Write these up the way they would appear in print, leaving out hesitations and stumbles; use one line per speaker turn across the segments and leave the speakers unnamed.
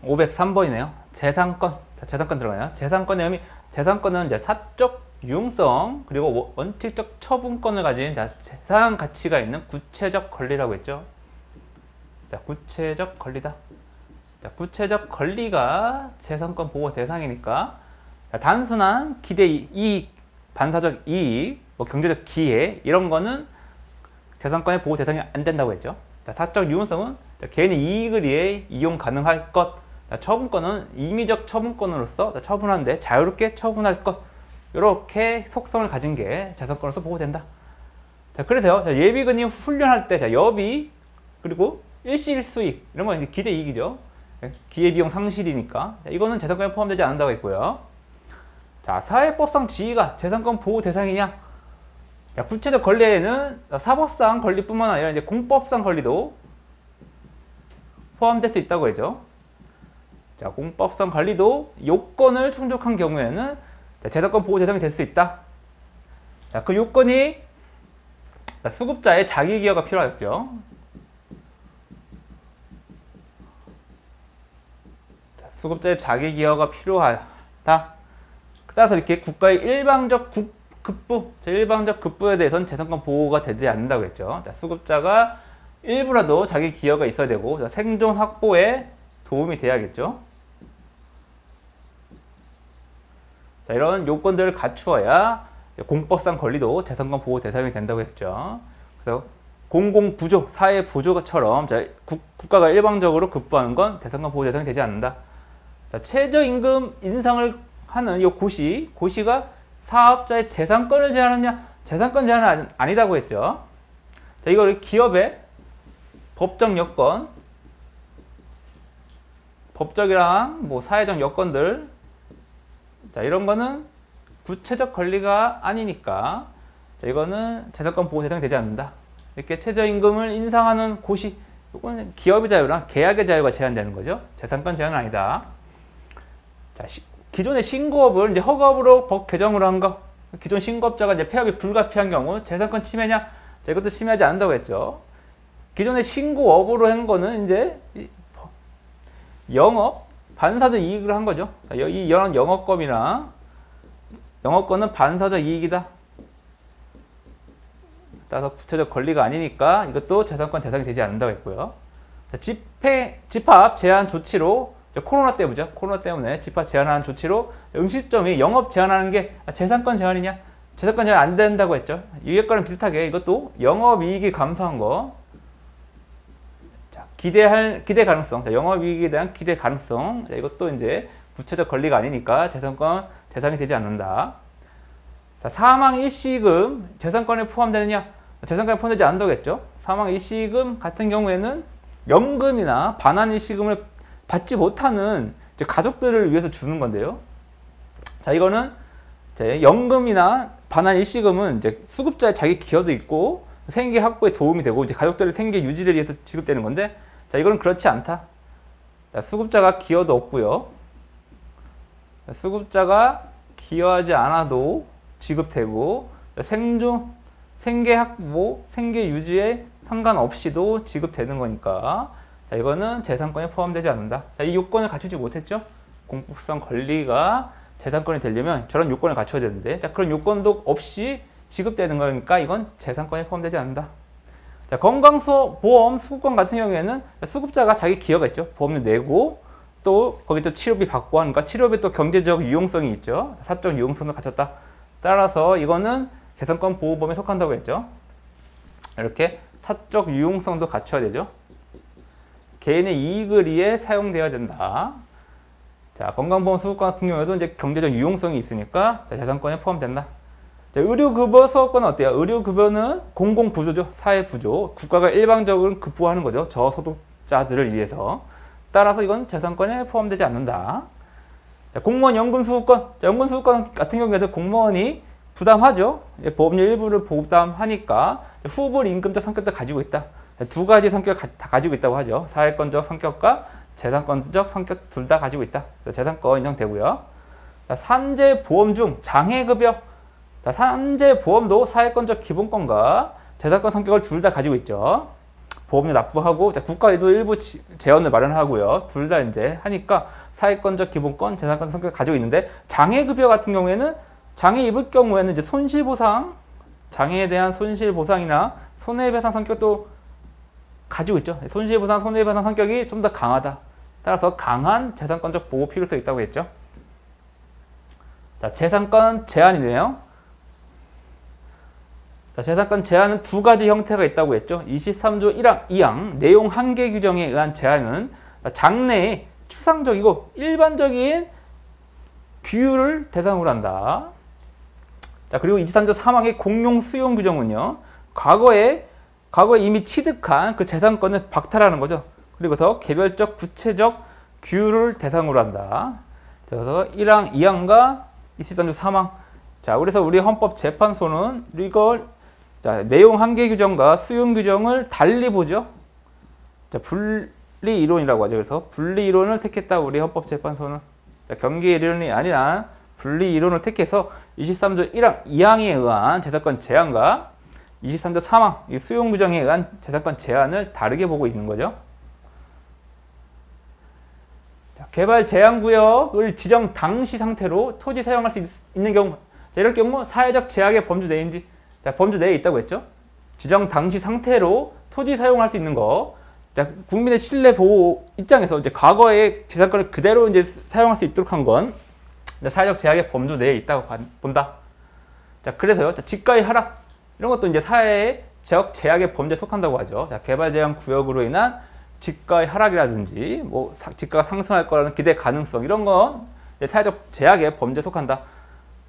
503번이네요. 재산권. 자, 재산권 들어가요. 재산권 내용이, 재산권은 이제 사적 유용성 그리고 원칙적 처분권을 가진 재산 가치가 있는 구체적 권리라고 했죠. 자, 구체적 권리다. 자, 구체적 권리가 재산권 보호 대상이니까, 자, 단순한 기대 이익, 반사적 이익, 뭐 경제적 기회 이런 거는 재산권의 보호 대상이 안 된다고 했죠. 자, 사적 유용성은 개인의 이익을 위해 이용 가능할 것. 자, 처분권은 임의적 처분권으로서 처분하는데 자유롭게 처분할 것. 이렇게 속성을 가진 게 재산권으로서 보호된다. 자, 그래서요, 자, 예비군인 훈련할 때, 자, 여비, 그리고 일시 수익, 이런 건 이제 기대 이익이죠. 기회비용 상실이니까. 자, 이거는 재산권에 포함되지 않는다고 했고요. 자, 사회법상 지위가 재산권 보호 대상이냐? 자, 구체적 권리에는 사법상 권리뿐만 아니라 이제 공법상 권리도 포함될 수 있다고 했죠. 자, 공법상 권리도 요건을 충족한 경우에는 재산권 보호 대상이 될 수 있다. 자, 그 요건이 수급자의 자기 기여가 필요하겠죠. 자, 수급자의 자기 기여가 필요하다. 따라서 이렇게 국가의 일방적 급부, 일방적 급부에 대해서는 재산권 보호가 되지 않는다고 했죠. 자, 수급자가 일부라도 자기 기여가 있어야 되고, 생존 확보에 도움이 돼야겠죠. 자, 이런 요건들을 갖추어야 공법상 권리도 재산권 보호 대상이 된다고 했죠. 그래서 공공부조, 사회부조처럼 국가가 일방적으로 급부하는 건 재산권 보호 대상이 되지 않는다. 자, 최저임금 인상을 하는 이 고시가 사업자의 재산권을 제한하느냐? 재산권 제한은 아니다고 했죠. 자, 이걸 기업의 법적 여건, 법적이랑 뭐 사회적 여건들, 자, 이런 거는 구체적 권리가 아니니까, 자, 이거는 재산권 보호 대상이 되지 않는다. 이렇게 최저임금을 인상하는 고시, 이거는 기업의 자유랑 계약의 자유가 제한되는 거죠. 재산권 제한은 아니다. 자, 기존의 신고업을 이제 허가업으로 법 개정으로 한 거, 기존 신고업자가 이제 폐업이 불가피한 경우 재산권 침해냐? 자, 이것도 침해하지 않는다고 했죠. 기존의 신고업으로 한 거는 이제 영업, 반사적 이익을 한 거죠. 이 영업권이랑 영업권은 반사적 이익이다. 따라서 구체적 권리가 아니니까 이것도 재산권 대상이 되지 않는다고 했고요. 자, 집합 제한 조치로, 코로나 때문이죠. 코로나 때문에 집합 제한하는 조치로 음식점이 영업 제한하는 게 재산권 제한이냐? 재산권 제한 안 된다고 했죠. 이것과는 비슷하게 이것도 영업이익이 감소한 거. 자, 기대 가능성. 자, 영업이익에 대한 기대 가능성. 자, 이것도 이제 구체적 권리가 아니니까 재산권 대상이 되지 않는다. 자, 사망 일시금 재산권에 포함되느냐? 재산권에 포함되지 않는다고 했죠. 사망 일시금 같은 경우에는 연금이나 반환 일시금을 받지 못하는 가족들을 위해서 주는 건데요. 자, 이거는 이제 연금이나 반환 일시금은 이제 수급자의 자기 기여도 있고 생계 확보에 도움이 되고 이제 가족들의 생계 유지를 위해서 지급되는 건데, 자, 이거는 그렇지 않다. 자, 수급자가 기여도 없고요. 자, 수급자가 기여하지 않아도 지급되고, 생계 확보, 생계 유지에 상관없이도 지급되는 거니까, 자, 이거는 재산권에 포함되지 않는다. 자, 이 요건을 갖추지 못했죠. 공법상 권리가 재산권이 되려면 저런 요건을 갖춰야 되는데, 자, 그런 요건도 없이 지급되는 거니까 이건 재산권에 포함되지 않는다. 자, 건강보험 수급권 같은 경우에는 수급자가 자기 기여가 있죠. 보험료 내고 또 거기 또 치료비 받고 하니까 치료비 또 경제적 유용성이 있죠. 사적 유용성도 갖췄다. 따라서 이거는 재산권 보호범위에 속한다고 했죠. 이렇게 사적 유용성도 갖춰야 되죠. 개인의 이익을 위해 사용되어야 된다. 자, 건강보험 수급권 같은 경우에도 이제 경제적 유용성이 있으니까 자, 재산권에 포함된다. 자, 의료급여 수급권은 어때요? 의료급여는 공공부조죠. 사회부조. 국가가 일방적으로 급부하는 거죠. 저소득자들을 위해서. 따라서 이건 재산권에 포함되지 않는다. 자, 공무원 연금수급권. 자, 연금수급권 같은 경우에도 공무원이 부담하죠. 보험료 일부를 부담하니까 후불 임금적 성격도 가지고 있다. 두 가지 성격을 다 가지고 있다고 하죠. 사회권적 성격과 재산권적 성격 둘 다 가지고 있다. 재산권 인정되고요. 자, 산재보험 중 장애급여. 산재보험도 사회권적 기본권과 재산권 성격을 둘 다 가지고 있죠. 보험료 납부하고, 자, 국가에도 일부 재원을 마련하고요. 둘 다 이제 하니까 사회권적 기본권, 재산권 성격을 가지고 있는데, 장애급여 같은 경우에는 장애 입을 경우에는 이제 손실보상, 장애에 대한 손실보상이나 손해배상 성격도 가지고 있죠. 손실보상, 손해배상 성격이 좀 더 강하다. 따라서 강한 재산권적 보호 필요성이 있다고 했죠. 자, 재산권 제한이네요. 자, 재산권 제한은 두 가지 형태가 있다고 했죠. 23조 1항, 2항 내용 한계 규정에 의한 제한은 장래의 추상적이고 일반적인 규율을 대상으로 한다. 자, 그리고 23조 3항의 공용 수용 규정은요. 과거에 이미 취득한 그 재산권을 박탈하는 거죠. 그리고 더 개별적 구체적 규율을 대상으로 한다. 그래서 1항, 2항과 23조 3항. 자, 그래서 우리 헌법재판소는 이걸 자, 내용 한계 규정과 수용 규정을 달리 보죠. 자, 분리 이론이라고 하죠. 그래서 분리 이론을 택했다. 우리 헌법재판소는. 자, 경계 이론이 아니라 분리 이론을 택해서 23조 1항, 2항에 의한 재산권 제한과 23조 3항, 이 수용 규정에 의한 재산권 제한을 다르게 보고 있는 거죠. 자, 개발 제한 구역을 지정 당시 상태로 토지 사용할 수 있는 경우, 자, 이럴 경우 사회적 제약의 범주 내인지, 자, 범주 내에 있다고 했죠. 지정 당시 상태로 토지 사용할 수 있는 거, 자, 국민의 신뢰 보호 입장에서 이제 과거의 재산권을 그대로 이제 사용할 수 있도록 한 건 사회적 제약의 범주 내에 있다고 본다. 자, 그래서요, 자, 지가의 하락 이런 것도 이제 사회적 제약의 범죄에 속한다고 하죠. 자, 개발 제한 구역으로 인한 지가의 하락이라든지 뭐 지가가 상승할 거라는 기대 가능성 이런 건 사회적 제약의 범죄에 속한다.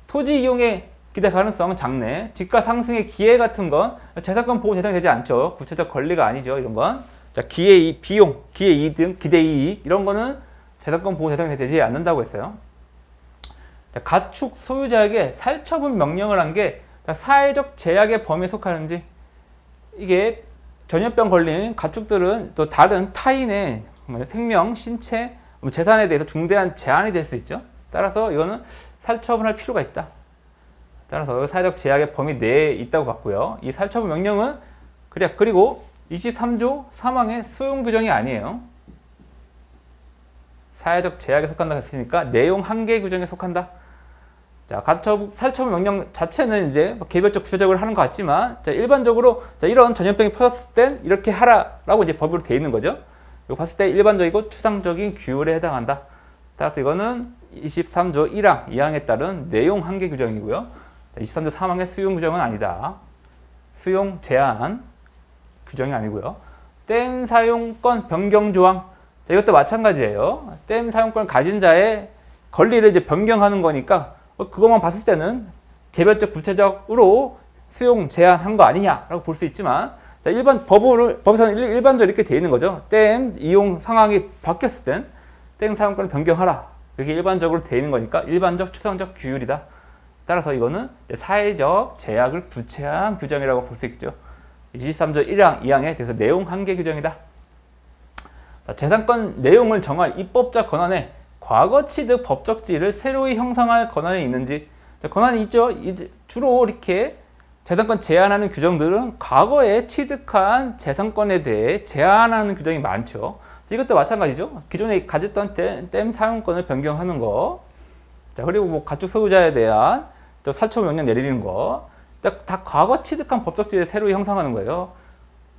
토지 이용의 기대 가능성은 장래, 지가 상승의 기회 같은 건 재산권 보호 대상이 되지 않죠. 구체적 권리가 아니죠. 이런 건. 자, 기회 비용, 기회 이익 등 기대 이익 이런 거는 재산권 보호 대상이 되지 않는다고 했어요. 자, 가축 소유자에게 살처분 명령을 한 게 사회적 제약의 범위에 속하는지, 이게 전염병 걸린 가축들은 또 다른 타인의 생명, 신체, 재산에 대해서 중대한 제한이 될 수 있죠. 따라서 이거는 살처분할 필요가 있다. 따라서 사회적 제약의 범위 내에 있다고 봤고요. 이 살처분 명령은 그리고 23조 3항의 수용 규정이 아니에요. 사회적 제약에 속한다 했으니까 내용 한계 규정에 속한다. 자, 살처분 명령 자체는 이제 개별적 구체적으로 하는 것 같지만, 자, 일반적으로 자, 이런 전염병이 퍼졌을 땐 이렇게 하라라고 이제 법으로 되어 있는 거죠. 이거 봤을 때 일반적이고 추상적인 규율에 해당한다. 따라서 이거는 23조 1항, 2항에 따른 내용 한계 규정이고요. 자, 23조 3항의 수용 규정은 아니다. 수용 제한 규정이 아니고요. 댐 사용권 변경 조항. 자, 이것도 마찬가지예요. 댐 사용권을 가진 자의 권리를 이제 변경하는 거니까 그것만 봤을 때는 개별적 구체적으로 수용 제한한 거 아니냐라고 볼 수 있지만, 자, 법에서는 일반적으로 이렇게 되어 있는 거죠. 댐 이용 상황이 바뀌었을 땐 댐 사용권을 변경하라. 이렇게 일반적으로 되어 있는 거니까 일반적 추상적 규율이다. 따라서 이거는 사회적 제약을 부채한 규정이라고 볼 수 있죠. 23조 1항, 2항에 대해서 내용 한계 규정이다. 자, 재산권 내용을 정할 입법자 권한에 과거 취득 법적지를 새로이 형성할 권한이 있는지. 자, 권한이 있죠. 이제 주로 이렇게 재산권 제한하는 규정들은 과거에 취득한 재산권에 대해 제한하는 규정이 많죠. 이것도 마찬가지죠. 기존에 가졌던 댐 사용권을 변경하는 거. 자, 그리고 뭐 가축 소유자에 대한 또 살처분 명령 내리는 거. 다 과거 취득한 법적지를 새로이 형성하는 거예요.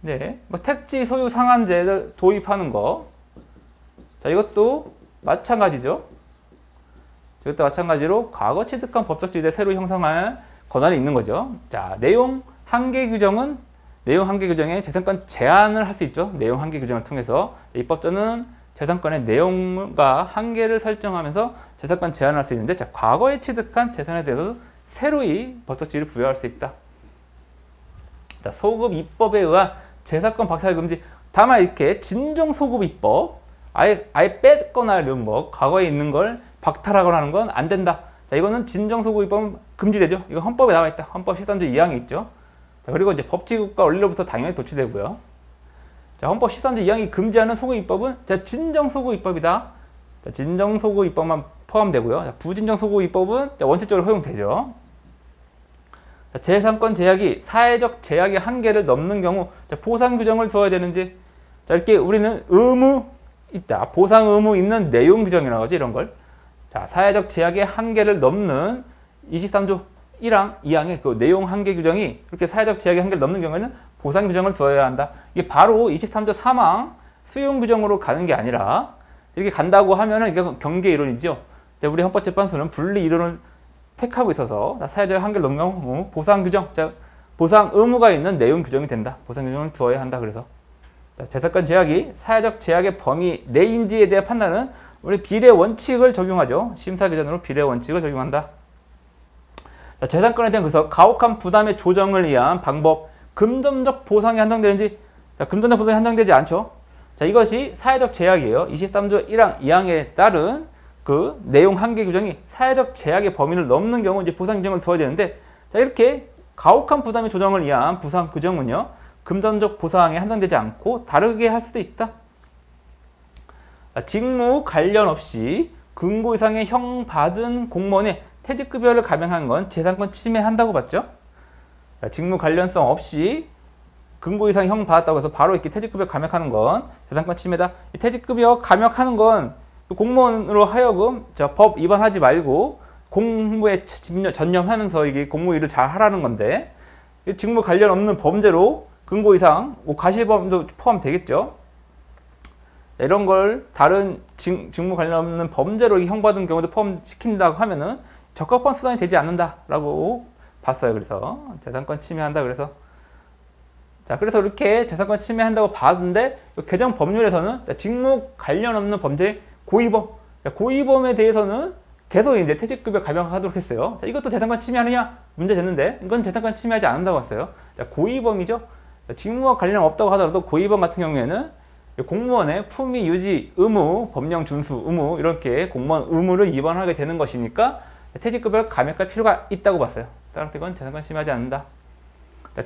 네, 뭐 택지 소유 상한제를 도입하는 거. 자, 이것도 마찬가지죠. 이것도 마찬가지로 과거 취득한 법적지대 새로 형성할 권한이 있는 거죠. 자, 내용 한계 규정은 내용 한계 규정에 재산권 제한을 할 수 있죠. 내용 한계 규정을 통해서 입법자는 재산권의 내용과 한계를 설정하면서 재산권 제한을 할 수 있는데, 자, 과거에 취득한 재산에 대해서 새로이 법적지를 부여할 수 있다. 자, 소급 입법에 의한 재산권 박탈 금지. 다만 이렇게 진정 소급 입법, 아예 뺐거나 이런 거, 과거에 있는 걸 박탈하거나 하는 건 안 된다. 자, 이거는 진정 소급 입법은 금지되죠. 이거 헌법에 나와 있다. 헌법 13조 2항에 있죠. 자, 그리고 이제 법치국가 원리로부터 당연히 도취되고요. 자, 헌법 13조 2항이 금지하는 소급 입법은 자, 진정 소급 입법이다. 자, 진정 소급 입법만 포함되고요. 자, 부진정 소급 입법은 자, 원칙적으로 허용되죠. 자, 재산권 제약이 사회적 제약의 한계를 넘는 경우 보상 규정을 두어야 되는지, 자, 이렇게 우리는 의무 있다, 보상 의무 있는 내용 규정이라고 하죠. 이런 걸. 자, 사회적 제약의 한계를 넘는 23조 1항, 2항의 그 내용 한계 규정이 이렇게 사회적 제약의 한계를 넘는 경우에는 보상 규정을 두어야 한다. 이게 바로 23조 3항 수용 규정으로 가는 게 아니라 이렇게 간다고 하면은 이게 경계 이론이죠. 우리 헌법재판소는 분리 이론을 택하고 있어서 사회적 한계를 넘는 경우 보상 규정, 보상 의무가 있는 내용 규정이 된다. 보상 규정을 두어야 한다. 그래서 재산권 제약이 사회적 제약의 범위 내인지에 대한 판단은 우리 비례 원칙을 적용하죠. 심사 기준으로 비례 원칙을 적용한다. 재산권에 대한 그래서 가혹한 부담의 조정을 위한 방법, 금전적 보상이 한정되는지, 금전적 보상이 한정되지 않죠. 자, 이것이 사회적 제약이에요. 23조 1항, 2항에 따른 그 내용 한계 규정이 사회적 제약의 범위를 넘는 경우 이제 보상 규정을 두어야 되는데, 자, 이렇게 가혹한 부담의 조정을 위한 보상 규정은요, 금전적 보상에 한정되지 않고 다르게 할 수도 있다. 직무 관련 없이 금고 이상의 형 받은 공무원의 퇴직급여를 감액한 건 재산권 침해한다고 봤죠. 직무 관련성 없이 금고 이상 형 받았다고 해서 바로 이렇게 퇴직급여 감액하는 건 재산권 침해다. 이 퇴직급여 감액하는 건 공무원으로 하여금 법 위반하지 말고 공무에 전념하면서 이게 공무 일을 잘 하라는 건데, 직무 관련 없는 범죄로 금고 이상, 과실범도 포함되겠죠. 이런 걸 다른 직무 관련 없는 범죄로 형받은 경우도 포함시킨다고 하면은 적합한 수단이 되지 않는다라고 봤어요. 그래서 재산권 침해한다. 그래서 그래서 이렇게 재산권 침해한다고 봤는데 개정 법률에서는 직무 관련 없는 범죄 고의범, 고의범에 대해서는 계속 이제 퇴직급여 감액하도록 했어요. 이것도 재산권 침해하느냐 문제 됐는데 이건 재산권 침해하지 않는다고 했어요. 고의범이죠. 직무와 관련 없다고 하더라도 고의범 같은 경우에는 공무원의 품위 유지 의무, 법령 준수 의무, 이렇게 공무원 의무를 위반하게 되는 것이니까 퇴직급여를 감액할 필요가 있다고 봤어요. 따라서 이건 재산권 침해하지 않는다.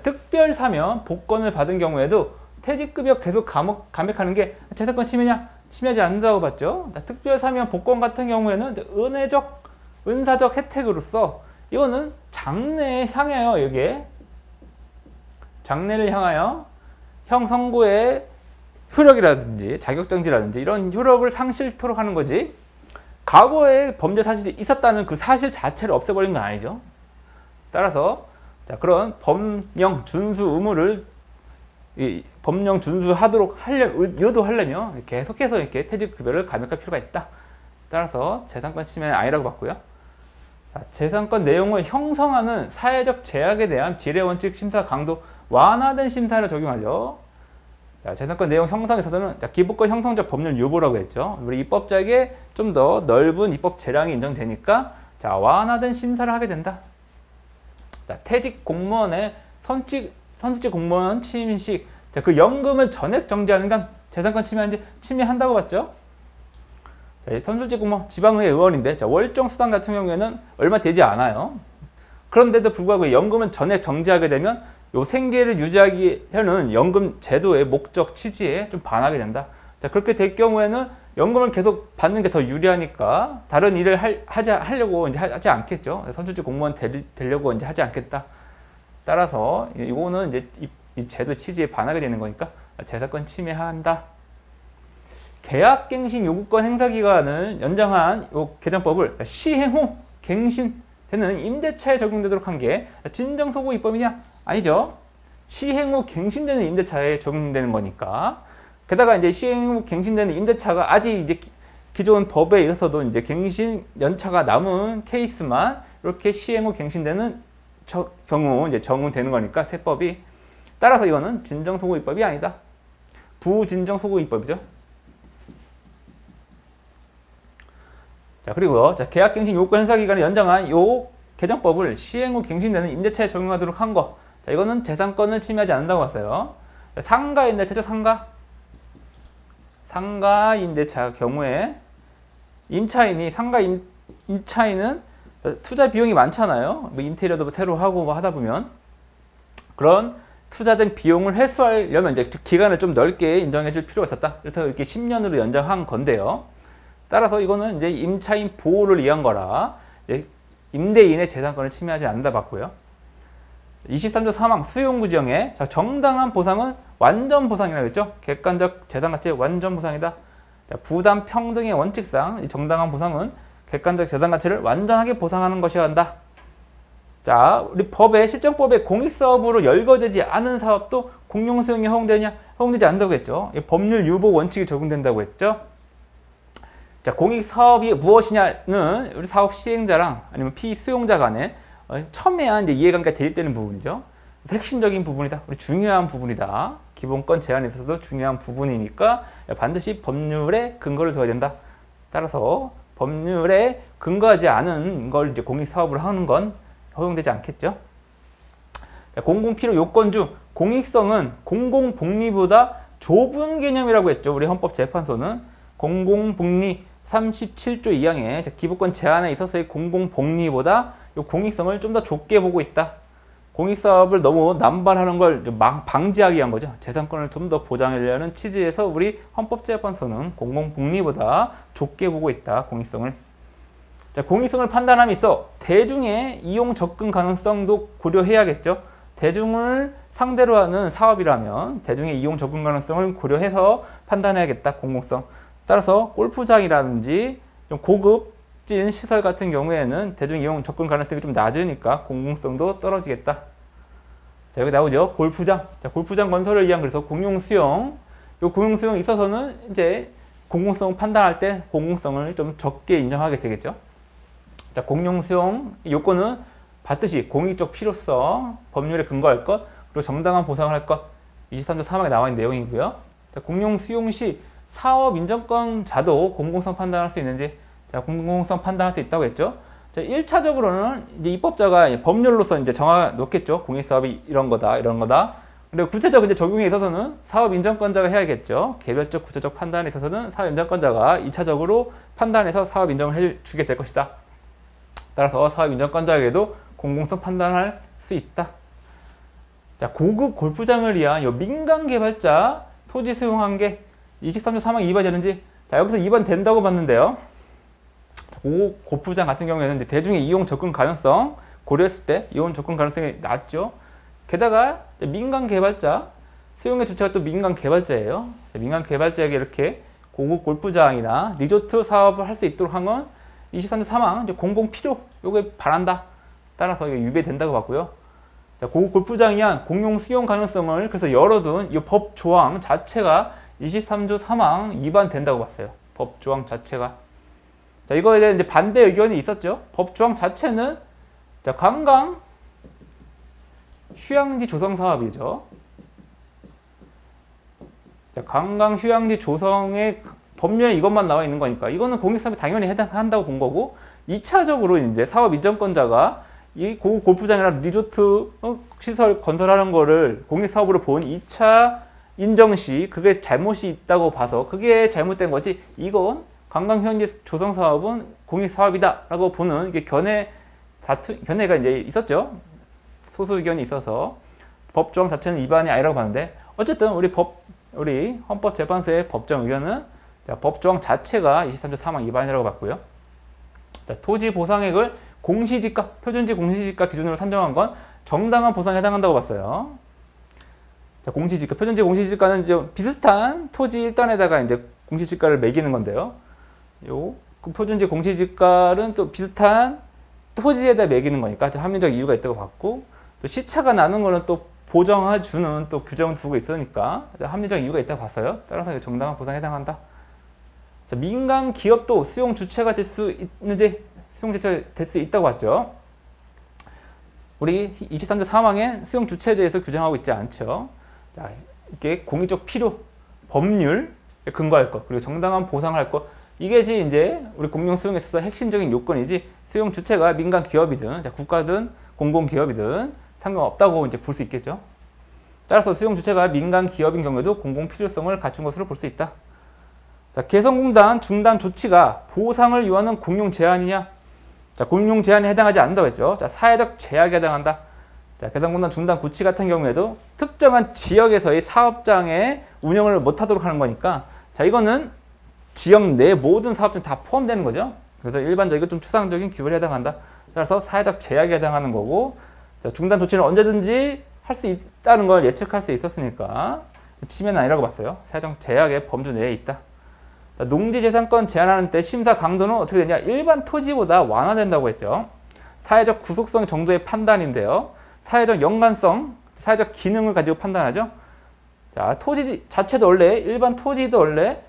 특별 사면 복권을 받은 경우에도 퇴직급여 계속 감액하는 게 재산권 침해냐? 침해하지 않는다고 봤죠. 특별 사면 복권 같은 경우에는 은사적 혜택으로서 이거는 장래에 향하여, 이게 장래를 향하여 형 선고의 효력이라든지 자격정지라든지 이런 효력을 상실토록 하는 거지, 과거에 범죄 사실이 있었다는 그 사실 자체를 없애버리는 건 아니죠. 따라서 그런 법령 준수 의무를 법령 준수하도록 유도하려면 계속해서 이렇게 퇴직급여를 감액할 필요가 있다. 따라서 재산권 침해는 아니라고 봤고요. 재산권 내용을 형성하는 사회적 제약에 대한 비례원칙 심사 강도 완화된 심사를 적용하죠. 재산권 내용 형성에 있어서는 기부권 형성적 법률 유보라고 했죠. 우리 입법자에게 좀 더 넓은 입법 재량이 인정되니까 완화된 심사를 하게 된다. 퇴직 공무원의 선출직 공무원 취임식, 그 연금을 전액 정지하는 건 재산권 침해한다고 봤죠. 선출직 공무원 지방의회 의원인데 월정 수당 같은 경우에는 얼마 되지 않아요. 그런데도 불구하고 연금은 전액 정지하게 되면 요 생계를 유지하기에는 연금 제도의 목적 취지에 좀 반하게 된다. 그렇게 될 경우에는 연금을 계속 받는 게 더 유리하니까 다른 일을 하려고 이제 하지 않겠죠. 선출직 공무원 되려고 이제 하지 않겠다. 따라서 이거는 이제 이 제도 취지에 반하게 되는 거니까 재산권 침해한다. 계약갱신 요구권 행사 기간을 연장한 요 개정법을 시행 후 갱신되는 임대차에 적용되도록 한 게 진정소구 입법이냐? 아니죠. 시행 후 갱신되는 임대차에 적용되는 거니까. 게다가 이제 시행 후 갱신되는 임대차가 아직 이제 기존 법에 있어서도 이제 갱신 연차가 남은 케이스만 이렇게 시행 후 갱신되는 경우 이제 적용되는 거니까 세법이. 따라서 이거는 진정소구 입법이 아니다. 부진정소구 입법이죠. 그리고요. 계약갱신 요건 행사 기간을 연장한 요 개정법을 시행 후 갱신되는 임대차에 적용하도록 한 거. 이거는 재산권을 침해하지 않는다고 봤어요. 상가 임대차죠, 상가. 상가 임대차 경우에 상가 임차인은 투자 비용이 많잖아요. 인테리어도 새로 하고 하다 보면 그런 투자된 비용을 회수하려면 이제 기간을 좀 넓게 인정해 줄 필요가 있었다. 그래서 이렇게 10년으로 연장한 건데요. 따라서 이거는 이제 임차인 보호를 위한 거라 임대인의 재산권을 침해하지 않는다 봤고요. 23조 3항 수용구정에 자, 정당한 보상은 완전 보상이라고 했죠. 객관적 재산가치의 완전 보상이다. 자, 부담 평등의 원칙상 이 정당한 보상은 객관적 재산가치를 완전하게 보상하는 것이어야 한다. 자, 우리 법에 실정법에 공익사업으로 열거되지 않은 사업도 공용수용이 허용되냐? 허용되지 않는다고 했죠. 법률 유보 원칙이 적용된다고 했죠. 자, 공익사업이 무엇이냐는 우리 사업 시행자랑 아니면 피수용자 간에 첨예한 이제 이해관계가 대립되는 부분이죠. 핵심적인 부분이다. 우리 중요한 부분이다. 기본권 제한에 있어서도 중요한 부분이니까 반드시 법률에 근거를 둬야 된다. 따라서 법률에 근거하지 않은 걸 이제 공익사업으로 하는 건 허용되지 않겠죠. 공공필요 요건 중 공익성은 공공복리보다 좁은 개념이라고 했죠. 우리 헌법재판소는 공공복리 37조 2항에 기본권 제한에 있어서의 공공복리보다 요 공익성을 좀 더 좁게 보고 있다. 공익사업을 너무 남발하는 걸 방지하기 위한 거죠. 재산권을 좀 더 보장하려는 취지에서 우리 헌법재판소는 공공복리보다 좁게 보고 있다. 공익성을. 자, 공익성을 판단함에 있어 대중의 이용 접근 가능성도 고려해야겠죠. 대중을 상대로 하는 사업이라면 대중의 이용 접근 가능성을 고려해서 판단해야겠다. 공공성. 따라서 골프장이라든지 좀 고급진 시설 같은 경우에는 대중 이용 접근 가능성이 좀 낮으니까 공공성도 떨어지겠다. 자, 여기 나오죠. 골프장. 자, 골프장 건설을 위한 그래서 공용수용. 이 공용수용에 있어서는 이제 공공성 판단할 때 공공성을 좀 적게 인정하게 되겠죠. 자, 공용수용 요건은 받듯이 공익적 필요성, 법률에 근거할 것, 그리고 정당한 보상을 할 것, 23조 3항에 나와 있는 내용이고요. 자, 공용수용 시 사업 인정권자도 공공성 판단할 수 있는지, 자, 공공성 판단할 수 있다고 했죠. 자, 1차적으로는 이제 입법자가 법률로서 이제 정하 놓겠죠. 공익사업이 이런 거다, 이런 거다. 그리고 구체적 이제 적용에 있어서는 사업 인정권자가 해야겠죠. 개별적 구체적 판단에 있어서는 사업 인정권자가 2차적으로 판단해서 사업 인정을 해주게 될 것이다. 따라서 사업 인정권자에게도 공공성 판단할 수 있다. 자, 고급 골프장을 위한 요 민간 개발자 토지 수용 한계 23조 3항 위반되는지, 자, 여기서 위반된다고 봤는데요. 고급 골프장 같은 경우에는 대중의 이용 접근 가능성 고려했을 때 이용 접근 가능성이 낮죠. 게다가 민간 개발자 수용의 주체가 또 민간 개발자예요. 민간 개발자에게 이렇게 고급 골프장이나 리조트 사업을 할 수 있도록 한 건 23조 3항 공공 필요 요게 바란다. 따라서 이게 위배된다고 봤고요. 자, 고급 골프장이 한 공용 수용 가능성을 그래서 열어둔 이 법 조항 자체가 23조 3항 위반된다고 봤어요. 법 조항 자체가. 자, 이거에 대한 이제 반대 의견이 있었죠. 법 조항 자체는 자, 관광 휴양지 조성 사업이죠. 자, 관광 휴양지 조성의 법률에 이것만 나와 있는 거니까 이거는 공익사업에 당연히 해당한다고 본 거고, 2차적으로 이제 사업 인정권자가 이 고급 골프장이나 리조트 시설 건설하는 거를 공익사업으로 본 2차 인정 시 그게 잘못이 있다고 봐서 그게 잘못된 거지, 이건 관광휴양지 조성 사업은 공익사업이다 라고 보는 이게 견해가 이제 있었죠. 소수 의견이 있어서 법조항 자체는 위반이 아니라고 봤는데, 어쨌든 우리 헌법재판소의 법정 의견은 자, 법조항 자체가 23조 3항 위반이라고 봤고요. 자, 토지 보상액을 공시지가, 표준지 공시지가 기준으로 산정한 건 정당한 보상에 해당한다고 봤어요. 자, 공시지가, 표준지 공시지가는 이제 비슷한 토지 일단에다가 이제 공시지가를 매기는 건데요. 그 표준지 공시지가는 또 비슷한 토지에다 매기는 거니까 합리적 이유가 있다고 봤고, 또 시차가 나는 거는 또 보정해주는 또 규정을 두고 있으니까 합리적 이유가 있다고 봤어요. 따라서 정당한 보상에 해당한다. 자, 민간 기업도 수용 주체가 될 수 있는지, 수용 주체가 될 수 있다고 봤죠. 우리 23조 3항엔 수용 주체에 대해서 규정하고 있지 않죠. 자, 이게 공익적 필요, 법률에 근거할 것, 그리고 정당한 보상을 할 것, 이게 이제 우리 공용 수용에 있어서 핵심적인 요건이지, 수용 주체가 민간 기업이든, 자, 국가든 공공기업이든 상관없다고 이제 볼 수 있겠죠. 따라서 수용 주체가 민간 기업인 경우에도 공공 필요성을 갖춘 것으로 볼 수 있다. 자, 개성공단 중단 조치가 보상을 요하는 공용 제한이냐? 자, 공용 제한에 해당하지 않는다고 했죠. 자, 사회적 제약에 해당한다. 자, 개성공단 중단 조치 같은 경우에도 특정한 지역에서의 사업장의 운영을 못하도록 하는 거니까, 자, 이거는 지역 내 모든 사업장 다 포함되는 거죠. 그래서 일반적이고 좀 추상적인 규율에 해당한다. 따라서 사회적 제약에 해당하는 거고, 중단 조치는 언제든지 할 수 있다는 걸 예측할 수 있었으니까 침해는 아니라고 봤어요. 사회적 제약의 범주 내에 있다. 농지재산권 제한하는 때 심사 강도는 어떻게 되냐? 일반 토지보다 완화된다고 했죠. 사회적 구속성 정도의 판단인데요. 사회적 연관성, 사회적 기능을 가지고 판단하죠. 자, 토지 자체도 원래 일반 토지도 원래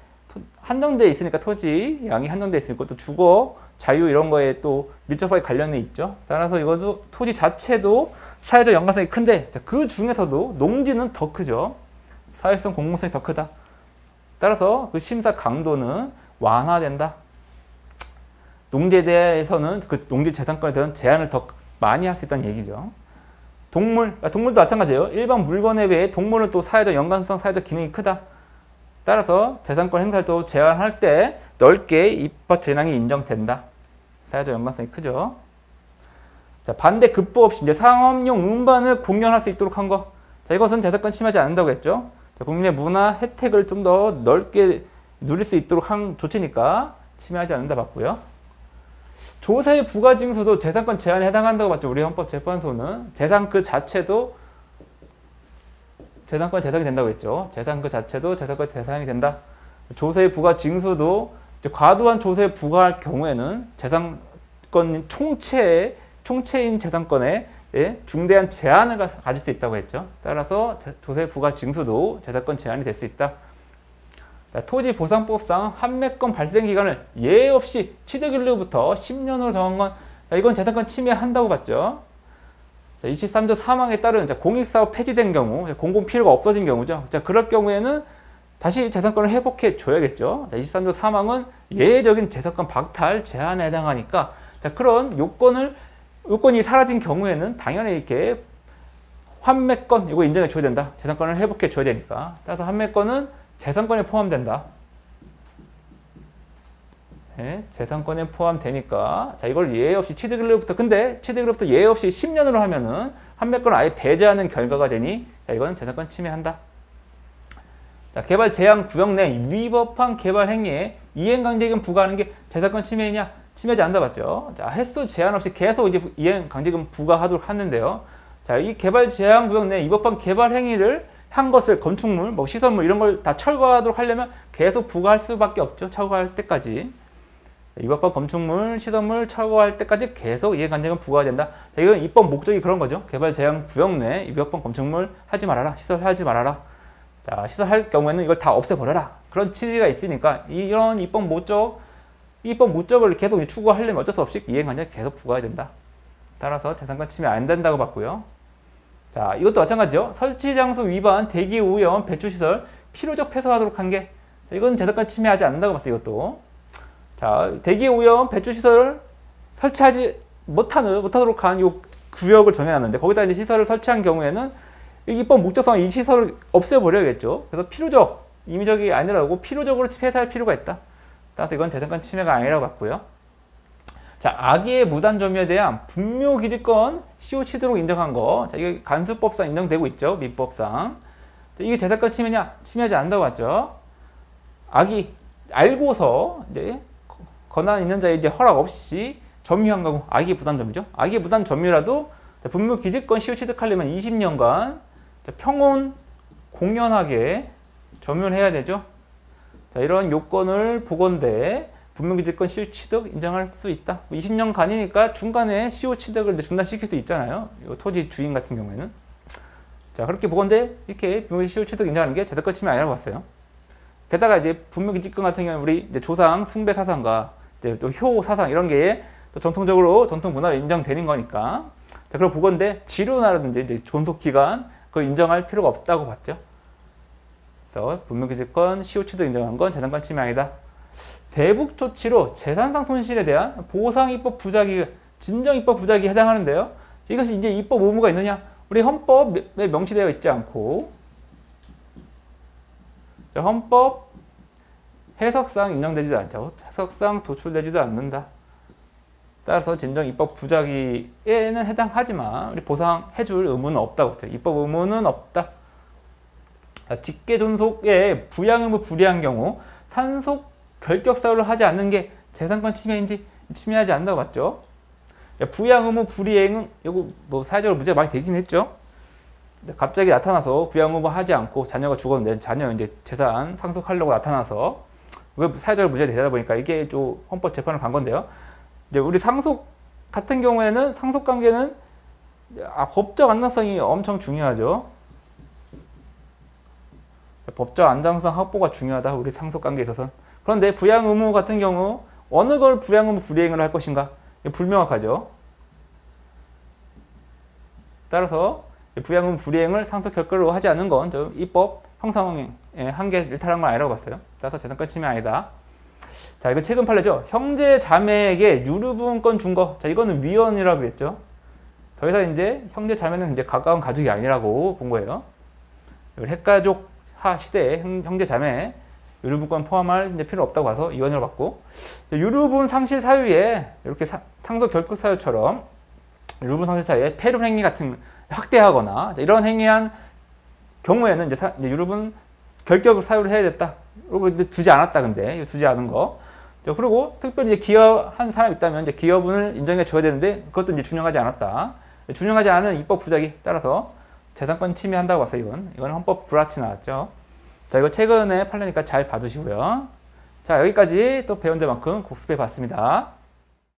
한정되어 있으니까 토지 양이 한정되어 있으니까 또 주거, 자유 이런 거에 또 밀접하게 관련이 있죠. 따라서 이것도 토지 자체도 사회적 연관성이 큰데 그 중에서도 농지는 더 크죠. 사회성 공공성이 더 크다. 따라서 그 심사 강도는 완화된다. 농지에 대해서는 그 농지 재산권에 대한 제한을 더 많이 할 수 있다는 얘기죠. 동물도 마찬가지예요. 일반 물건에 비해 동물은 또 사회적 연관성, 사회적 기능이 크다. 따라서 재산권 행사를 또 제한할 때 넓게 입법 재량이 인정된다. 사회적 연관성이 크죠. 자, 반대 급부 없이 이제 상업용 음반을 공연할 수 있도록 한 거. 자, 이것은 재산권 침해하지 않는다고 했죠. 자, 국민의 문화 혜택을 좀 더 넓게 누릴 수 있도록 한 조치니까 침해하지 않는다 봤고요. 조세 부과 징수도 재산권 제한에 해당한다고 봤죠. 우리 헌법재판소는 재산 그 자체도 재산권 대상이 된다고 했죠. 재산 그 자체도 재산권 대상이 된다. 조세 부과 징수도 과도한 조세 부과할 경우에는 재산권 총체인 재산권에 중대한 제한을 가질 수 있다고 했죠. 따라서 조세 부과 징수도 재산권 제한이 될 수 있다. 토지보상법상 한매권 발생 기간을 예외 없이 취득일로부터 10년으로 정한 건 이건 재산권 침해한다고 봤죠. 23조 3항에 따른 공익사업 폐지된 경우, 공공 필요가 없어진 경우죠. 자, 그럴 경우에는 다시 재산권을 회복해 줘야겠죠. 23조 3항은 예외적인 재산권 박탈 제한에 해당하니까 그런 요건이 사라진 경우에는 당연히 이렇게 환매권 이거 인정해 줘야 된다. 재산권을 회복해 줘야 되니까. 따라서 환매권은 재산권에 포함된다. 네, 재산권에 포함되니까 자 이걸 예외 없이 취득일로부터 근데 취득일로부터 예외 없이 10년으로 하면은 환매권을 아예 배제하는 결과가 되니 자 이거는 재산권 침해한다. 자, 개발 제한 구역 내 위법한 개발 행위에 이행강제금 부과하는 게 재산권 침해이냐? 침해하지 않는다 봤죠. 자, 횟수 제한 없이 계속 이제 이행강제금 부과하도록 하는데요. 자, 이 개발 제한 구역 내 위법한 개발 행위를 한 것을 건축물, 뭐 시설물 이런 걸 다 철거하도록 하려면 계속 부과할 수밖에 없죠. 철거할 때까지. 위법한 건축물, 시설물 철거할 때까지 계속 이행강제금 부과가 된다. 자, 이건 입법 목적이 그런 거죠. 개발 제한 구역 내 위법한 건축물 하지 말아라. 시설 하지 말아라. 자, 시설할 경우에는 이걸 다 없애버려라. 그런 취지가 있으니까 이런 입법 목적을 계속 추구하려면 어쩔 수 없이 이행강제금 계속 부과해야 된다. 따라서 재산권 침해 안 된다고 봤고요. 자, 이것도 마찬가지죠. 설치 장소 위반, 대기 오염, 배출시설, 필요적 폐쇄하도록 한 게, 이건 재산권 침해하지 않는다고 봤어요, 이것도. 자, 대기 오염, 배출시설을 설치하지 못하도록 한 이 구역을 정해놨는데, 거기다 이제 시설을 설치한 경우에는, 입법 목적상 이 시설을 없애버려야겠죠. 그래서 필요적, 임의적이 아니라고 필요적으로 폐쇄할 필요가 있다. 따라서 이건 재산권 침해가 아니라고 봤고요. 자, 악의의 무단 점유에 대한 분묘기지권 시효 취득으로 인정한 거. 자, 이게 간수법상 인정되고 있죠. 민법상. 자, 이게 재산권 침해냐? 침해하지 않는다고 봤죠. 악의 알고서 이제 권한 있는 자의 이제 허락 없이 점유한 거고 악의 무단 점유죠. 악의 무단 점유라도 분묘기지권 시효 취득하려면 20년간 평온 공연하게 점유를 해야 되죠. 자, 이런 요건을 보건대 분묘기지권 시효 취득 인정할 수 있다. 20년간이니까 중간에 시효 취득을 중단시킬 수 있잖아요. 토지 주인 같은 경우에는. 자, 그렇게 보건대 이렇게 분묘기지권 시효 취득 인정하는 게 재산권 침해 아니라고 봤어요. 게다가 이제 분묘기지권 같은 경우는 우리 이제 조상 숭배 사상과 이제 또 효 사상 이런 게 또 전통적으로 전통 문화로 인정되는 거니까. 자, 그럼 보건대 지료나라든지 이제 존속 기간 그걸 인정할 필요가 없다고 봤죠. 그래서 분묘기지권 시효 취득 인정한 건 재산권 침해 아니다. 대북 조치로 재산상 손실에 대한 보상 입법 부작위, 진정 입법 부작위에 해당하는데요. 이것이 이제 입법 의무가 있느냐? 우리 헌법에 명시되어 있지 않고 헌법 해석상 인정되지도 않죠. 해석상 도출되지도 않는다. 따라서 진정 입법 부작위에는 해당하지만 우리 보상해줄 의무는 없다고 했어요. 입법 의무는 없다. 직계 존속에 부양 의무 불이한 경우 산속 결격 사유를 하지 않는 게 재산권 침해인지 침해하지 않는다고 봤죠. 부양 의무 불이행은 이거 뭐 사회적으로 문제가 많이 되긴 했죠. 갑자기 나타나서 부양 의무 하지 않고 자녀가 죽었는데 자녀 이제 재산 상속하려고 나타나서 왜 사회적으로 문제가 되다 보니까 이게 좀 헌법 재판을 간 건데요. 이제 우리 상속 같은 경우에는 상속 관계는 법적 안정성이 엄청 중요하죠. 법적 안정성 확보가 중요하다. 우리 상속 관계에 있어서. 그런데 부양 의무 같은 경우 어느 걸 부양 의무 불이행을 할 것인가? 불명확하죠. 따라서 부양 의무 불이행을 상속 결과로 하지 않는 건 좀 입법 형성의 한계 일탈한 건 아니라고 봤어요. 따라서 재산권 침해 아니다. 자, 이거 최근 판례죠. 형제 자매에게 유류분권 준 거. 자, 이거는 위헌이라고 그랬죠. 더 이상 이제 형제 자매는 이제 가까운 가족이 아니라고 본 거예요. 핵가족화 시대에 형제 자매 유류분권 포함할 이제 필요 없다고 봐서 위헌을 받고, 유류분 상실 사유에 이렇게 상속 결격 사유처럼 유류분 상실 사유에 폐륜 행위 같은 학대하거나 이런 행위한 경우에는 이제 유류분 결격 사유를 해야 됐다. 그리고 이제 두지 않았다. 근데 두지 않은 거. 그리고 특별히 이제 기여한 사람이 있다면 이제 기여분을 인정해 줘야 되는데 그것도 이제 준용하지 않았다. 준용하지 않은 입법 부작위 따라서 재산권 침해한다고 봤어요. 이건 헌법 불합치 나왔죠. 자, 이거 최근에 판례니까 잘 봐두시고요. 자, 여기까지 또 배운 데만큼 복습해 봤습니다.